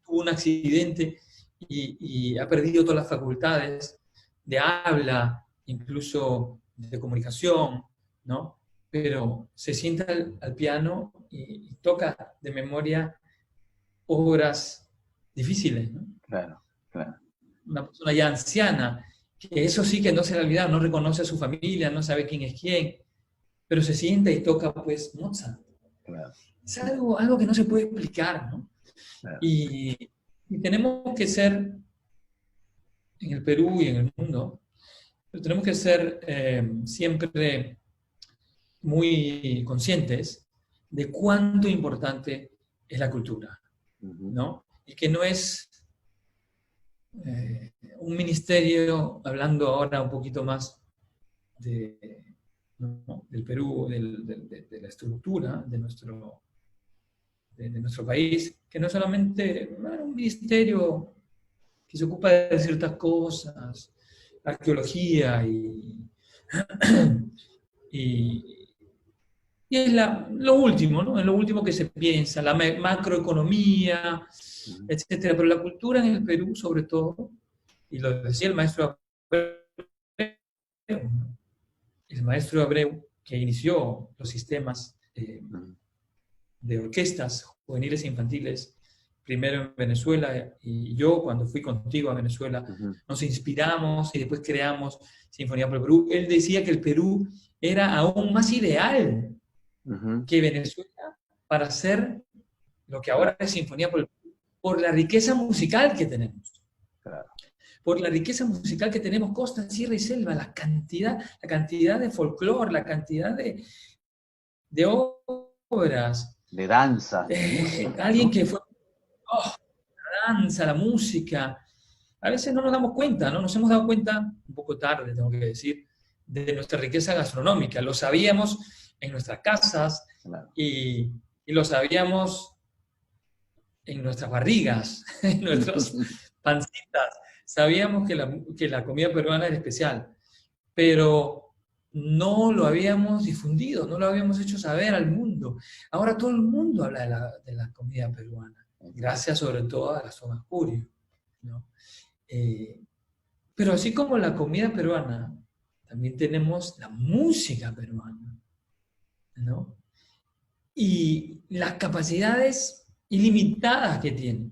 tuvo un accidente y ha perdido todas las facultades de habla, incluso de comunicación, ¿no? Pero se sienta al piano y toca de memoria obras difíciles, ¿no? Claro, claro. Una persona ya anciana, que eso sí que no se le olvida, no reconoce a su familia, no sabe quién es quién, pero se sienta y toca pues Mozart. Claro. Es algo que no se puede explicar, ¿no? Claro. Y tenemos que ser, en el Perú y en el mundo, tenemos que ser siempre muy conscientes de cuánto importante es la cultura, ¿no? Y que no es un ministerio, hablando ahora un poquito más ¿no? del Perú, de la estructura de nuestro país, que no es solamente un ministerio que se ocupa de ciertas cosas, arqueología y, y es lo último, ¿no? Es lo último que se piensa, la macroeconomía, etcétera. Pero la cultura en el Perú, sobre todo, y lo decía el maestro Abreu, que inició los sistemas de orquestas juveniles e infantiles, primero en Venezuela, y yo cuando fui contigo a Venezuela, nos inspiramos y después creamos Sinfonía por el Perú. Él decía que el Perú era aún más ideal que Venezuela para hacer lo que ahora es Sinfonía por el Perú, por la riqueza musical que tenemos. Claro. Por la riqueza musical que tenemos, costa, sierra y selva, la cantidad de folclore, la cantidad de obras. De danza, de música, alguien ¿no? que fue, la danza, la música. A veces no nos damos cuenta, ¿no? Nos hemos dado cuenta, un poco tarde, tengo que decir, de nuestra riqueza gastronómica. Lo sabíamos en nuestras casas, claro, y lo sabíamos en nuestras barrigas, en nuestras pancitas. Sabíamos que la comida peruana era especial, pero no lo habíamos difundido, no lo habíamos hecho saber al mundo. Ahora todo el mundo habla de la comida peruana, gracias sobre todo a Gastón Acurio, ¿no? Pero así como la comida peruana, también tenemos la música peruana, ¿no? Y las capacidades ilimitadas que tiene.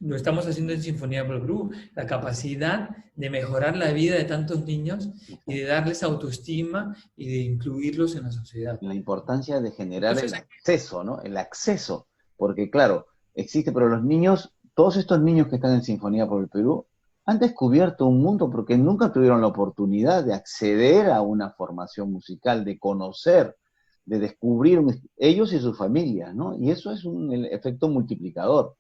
Lo estamos haciendo en Sinfonía por el Perú, la capacidad de mejorar la vida de tantos niños y de darles autoestima y de incluirlos en la sociedad. La importancia de generar el acceso, ¿no? El acceso, porque claro, existe, pero los niños, todos estos niños que están en Sinfonía por el Perú, han descubierto un mundo porque nunca tuvieron la oportunidad de acceder a una formación musical, de conocer, de descubrir ellos y sus familias, ¿no? Y eso es el efecto multiplicador.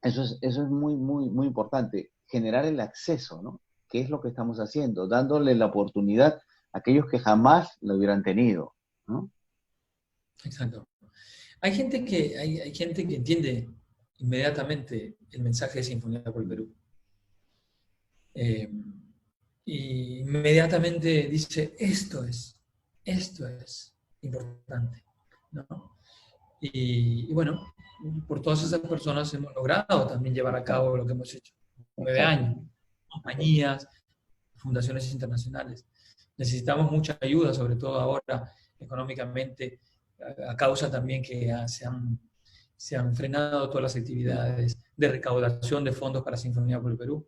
Eso es muy, muy, muy importante, generar el acceso, ¿no? ¿Qué es lo que estamos haciendo? Dándole la oportunidad a aquellos que jamás lo hubieran tenido, ¿no? Exacto. Hay gente que entiende inmediatamente el mensaje de Sinfonía por el Perú. Y inmediatamente dice, esto es importante, ¿no? Y bueno, por todas esas personas hemos logrado también llevar a cabo lo que hemos hecho. 9 años, compañías, fundaciones internacionales. Necesitamos mucha ayuda, sobre todo ahora económicamente, a causa también que se han frenado todas las actividades de recaudación de fondos para Sinfonía por el Perú.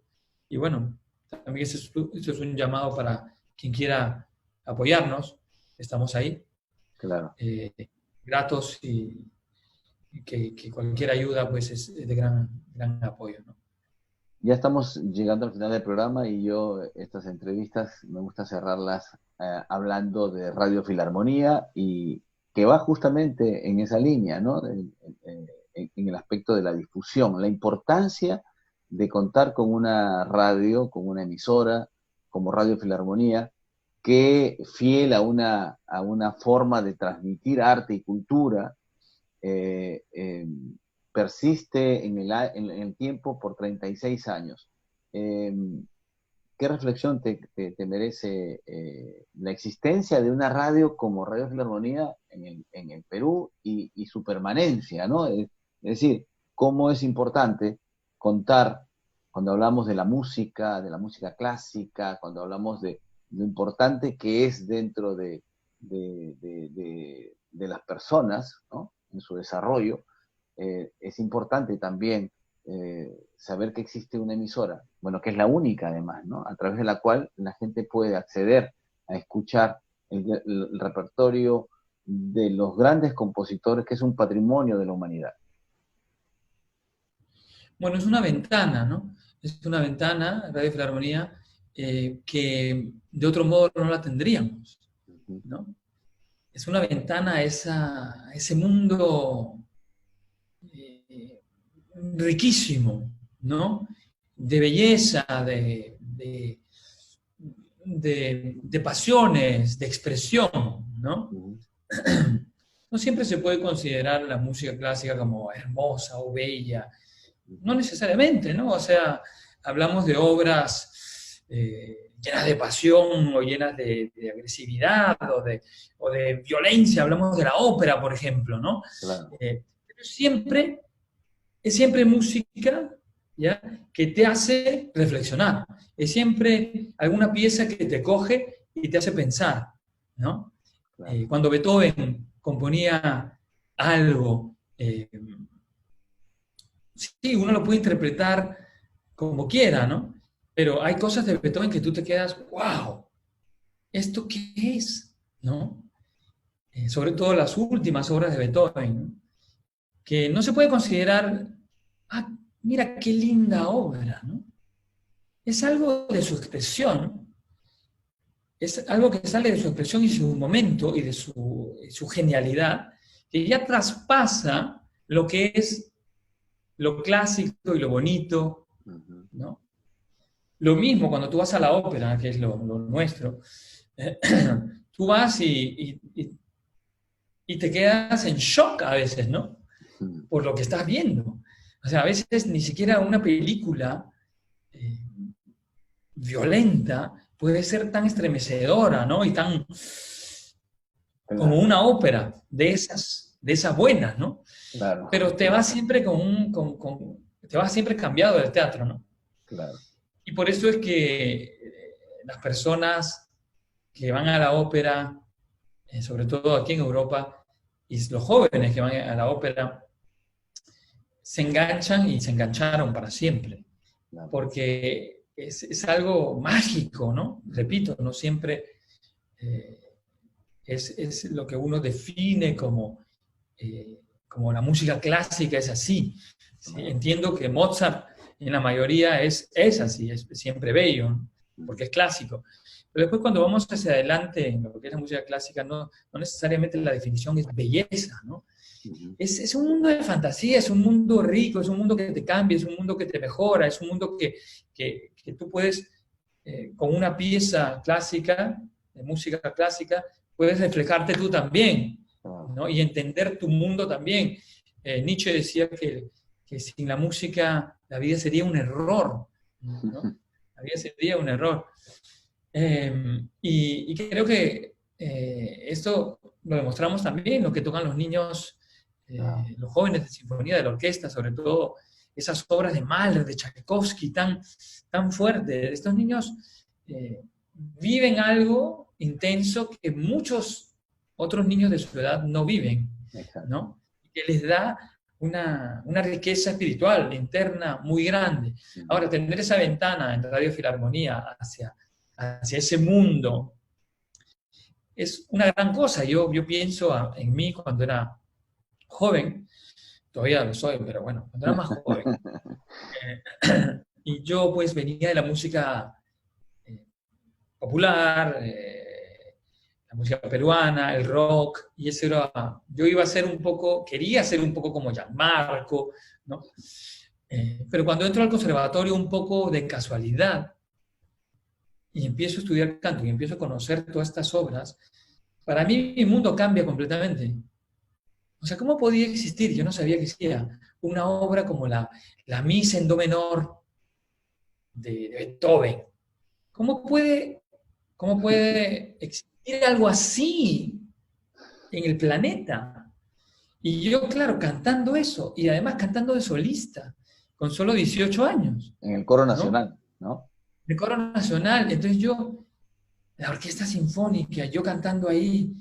Y bueno, también eso es un llamado para quien quiera apoyarnos. estamos ahí, claro. gratos y que cualquier ayuda pues es de gran apoyo, ¿no? Ya estamos llegando al final del programa y yo estas entrevistas me gusta cerrarlas hablando de Radio Filarmonía y que va justamente en esa línea, ¿no? En el aspecto de la difusión, la importancia de contar con una radio, con una emisora como Radio Filarmonía, que fiel a una forma de transmitir arte y cultura, eh, eh, persiste en el tiempo por 36 años. Eh, ¿Qué reflexión te merece la existencia de una radio como Radio Filarmonía en el Perú y su permanencia, ¿no? Es decir, cómo es importante contar cuando hablamos de la música clásica, cuando hablamos de lo importante que es dentro de las personas, ¿no? En su desarrollo, es importante también saber que existe una emisora, bueno, que es la única además, ¿no? A través de la cual la gente puede acceder a escuchar el repertorio de los grandes compositores, que es un patrimonio de la humanidad. Bueno, es una ventana, ¿no? Es una ventana, Radio Filarmonía, que de otro modo no la tendríamos, ¿no? Es una ventana a ese mundo riquísimo, ¿no? De belleza, de pasiones, de expresión, ¿no? No siempre se puede considerar la música clásica como hermosa o bella, no necesariamente, ¿no? O sea, hablamos de obras llenas de pasión o llenas de agresividad o de violencia, hablamos de la ópera, por ejemplo, ¿no? Claro. Pero es siempre música, ¿ya? Que te hace reflexionar, es siempre alguna pieza que te coge y te hace pensar, ¿no? Claro. Cuando Beethoven componía algo, sí, uno lo puede interpretar como quiera, ¿no? Pero hay cosas de Beethoven que tú te quedas, wow, ¿esto qué es? ¿No? Sobre todo las últimas obras de Beethoven, ¿no? Que no se puede considerar, ah, mira qué linda obra, ¿no? Es algo de su expresión, es algo que sale de su expresión y su momento y de su genialidad, que ya traspasa lo que es lo clásico y lo bonito, ¿no? Lo mismo cuando tú vas a la ópera, que es lo nuestro, tú vas y te quedas en shock a veces, ¿no? Por lo que estás viendo. O sea, a veces ni siquiera una película violenta puede ser tan estremecedora, ¿no? Y tan Claro. como una ópera de esas buenas, ¿no? Claro. Pero te vas siempre te vas siempre cambiado del teatro, ¿no? Claro. Y por eso es que las personas que van a la ópera, sobre todo aquí en Europa, y los jóvenes que van a la ópera, se enganchan y se engancharon para siempre. Claro. Porque es algo mágico, ¿no? Repito, no siempre es lo que uno define como la música clásica, es así. ¿Sí? Entiendo que Mozart en la mayoría es así, es siempre bello, ¿no? Porque es clásico. Pero después cuando vamos hacia adelante en lo que es la música clásica, no necesariamente la definición es belleza, ¿no? Es un mundo de fantasía, es un mundo rico, es un mundo que te cambia, es un mundo que te mejora, es un mundo que tú puedes, con una pieza clásica, de música clásica, puedes reflejarte tú también, ¿no? Y entender tu mundo también. Nietzsche decía que sin la música la vida sería un error, ¿no? La vida sería un error. Y creo que esto lo demostramos también, lo que tocan los niños, los jóvenes de sinfonía, de la orquesta, sobre todo esas obras de Mahler, de Tchaikovsky, tan fuertes. Estos niños viven algo intenso que muchos otros niños de su edad no viven, ¿no? Que les da una riqueza espiritual interna muy grande. Ahora, tener esa ventana en Radio Filarmonía hacia ese mundo es una gran cosa. Yo pienso en mí cuando era joven, todavía lo soy, pero bueno, cuando era más joven. Y yo pues venía de la música popular, la música peruana, el rock, y eso era, yo iba a ser un poco, quería ser un poco como Gianmarco, ¿no? Pero cuando entro al conservatorio un poco de casualidad y empiezo a estudiar canto y empiezo a conocer todas estas obras, para mí mi mundo cambia completamente. O sea, ¿cómo podía existir? Yo no sabía que existía una obra como la Misa en Do menor de Beethoven. ¿Cómo puede existir algo así en el planeta? Y yo, claro, cantando eso, y además cantando de solista, con solo 18 años, En el coro ¿no? nacional, ¿no? De coro nacional. Entonces yo, la orquesta sinfónica, yo cantando ahí,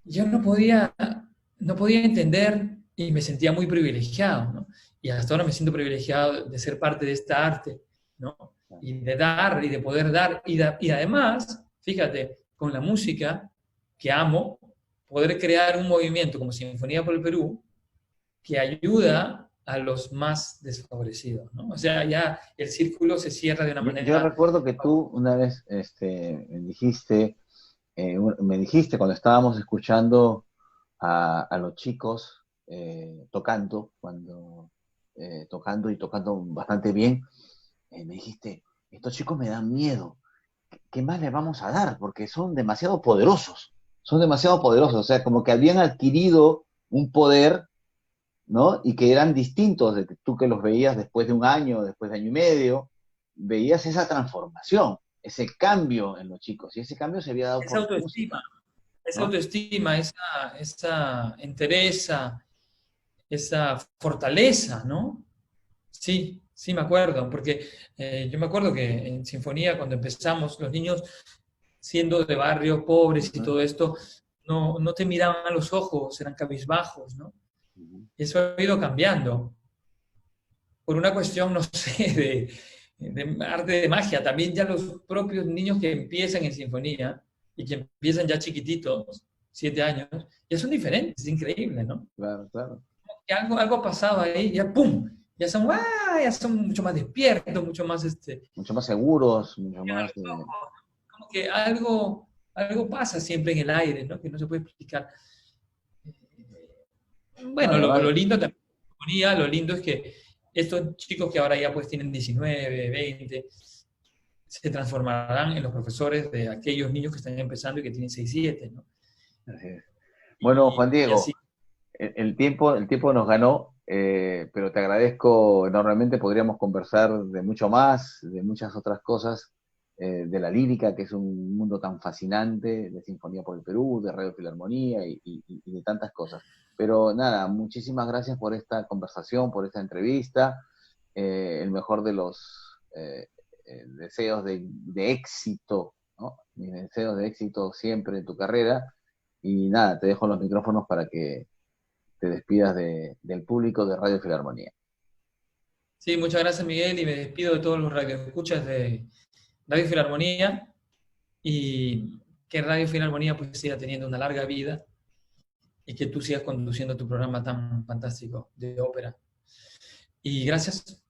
yo no podía entender y me sentía muy privilegiado, ¿no? Y hasta ahora me siento privilegiado de ser parte de esta arte, ¿no? Y de dar y de poder dar. Y además, fíjate, con la música que amo, poder crear un movimiento como Sinfonía por el Perú que ayuda a los más desfavorecidos, ¿no? O sea, ya el círculo se cierra de una Yo manera. recuerdo que tú una vez me dijiste cuando estábamos escuchando a los chicos tocando y tocando bastante bien, me dijiste, estos chicos me dan miedo, ¿qué más les vamos a dar? Porque son demasiado poderosos, o sea, como que habían adquirido un poder, ¿no? Y que eran distintos de que tú que los veías después de un año, después de año y medio, veías esa transformación, ese cambio en los chicos, y ese cambio se había dado Esa por la autoestima, música, esa ¿no? autoestima, esa entereza, esa fortaleza, ¿no? Sí, sí me acuerdo, porque yo me acuerdo que en Sinfonía, cuando empezamos, los niños, siendo de barrios pobres y Uh-huh, todo esto, no te miraban a los ojos, eran cabizbajos, ¿no? uh-huh. Y eso ha ido cambiando, por una cuestión, no sé, de arte de magia. También ya los propios niños que empiezan en Sinfonía y que empiezan ya chiquititos, 7 años, ya son diferentes, es increíble, ¿no? Claro, claro. Que algo ha pasado ahí, ya ¡pum! Ya son mucho más despiertos, mucho más, Mucho más seguros, mucho más... como que algo pasa siempre en el aire, ¿no? Que no se puede explicar. no, Bueno, lo lindo también, lo lindo es que estos chicos que ahora ya pues tienen 19, 20, se transformarán en los profesores de aquellos niños que están empezando y que tienen 6, 7, ¿no? así es. Bueno, Juan Y Diego, así. el tiempo nos ganó, pero te agradezco enormemente. Podríamos conversar de mucho más, de muchas otras cosas, de la lírica, que es un mundo tan fascinante, de Sinfonía por el Perú, de Radio Filarmonía y de tantas cosas. Pero nada, muchísimas gracias por esta conversación, por esta entrevista. El mejor de los deseos de éxito, ¿no? Mis deseos de éxito siempre en tu carrera. Y nada, te dejo los micrófonos para que te despidas del público de Radio Filarmonía. Sí, muchas gracias, Miguel, y me despido de todos los radioescuchas de Radio Filarmonía y que Radio Filarmonía pues siga teniendo una larga vida y que tú sigas conduciendo tu programa tan fantástico de ópera. Y gracias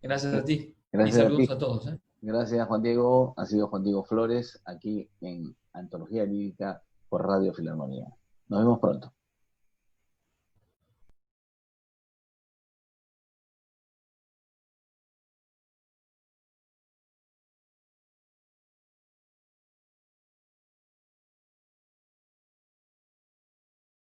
a ti y Gracias a saludos ti. a todos, ¿eh? Gracias, Juan Diego. Ha sido Juan Diego Flores aquí en Antología Lírica por Radio Filarmonía. Nos vemos pronto.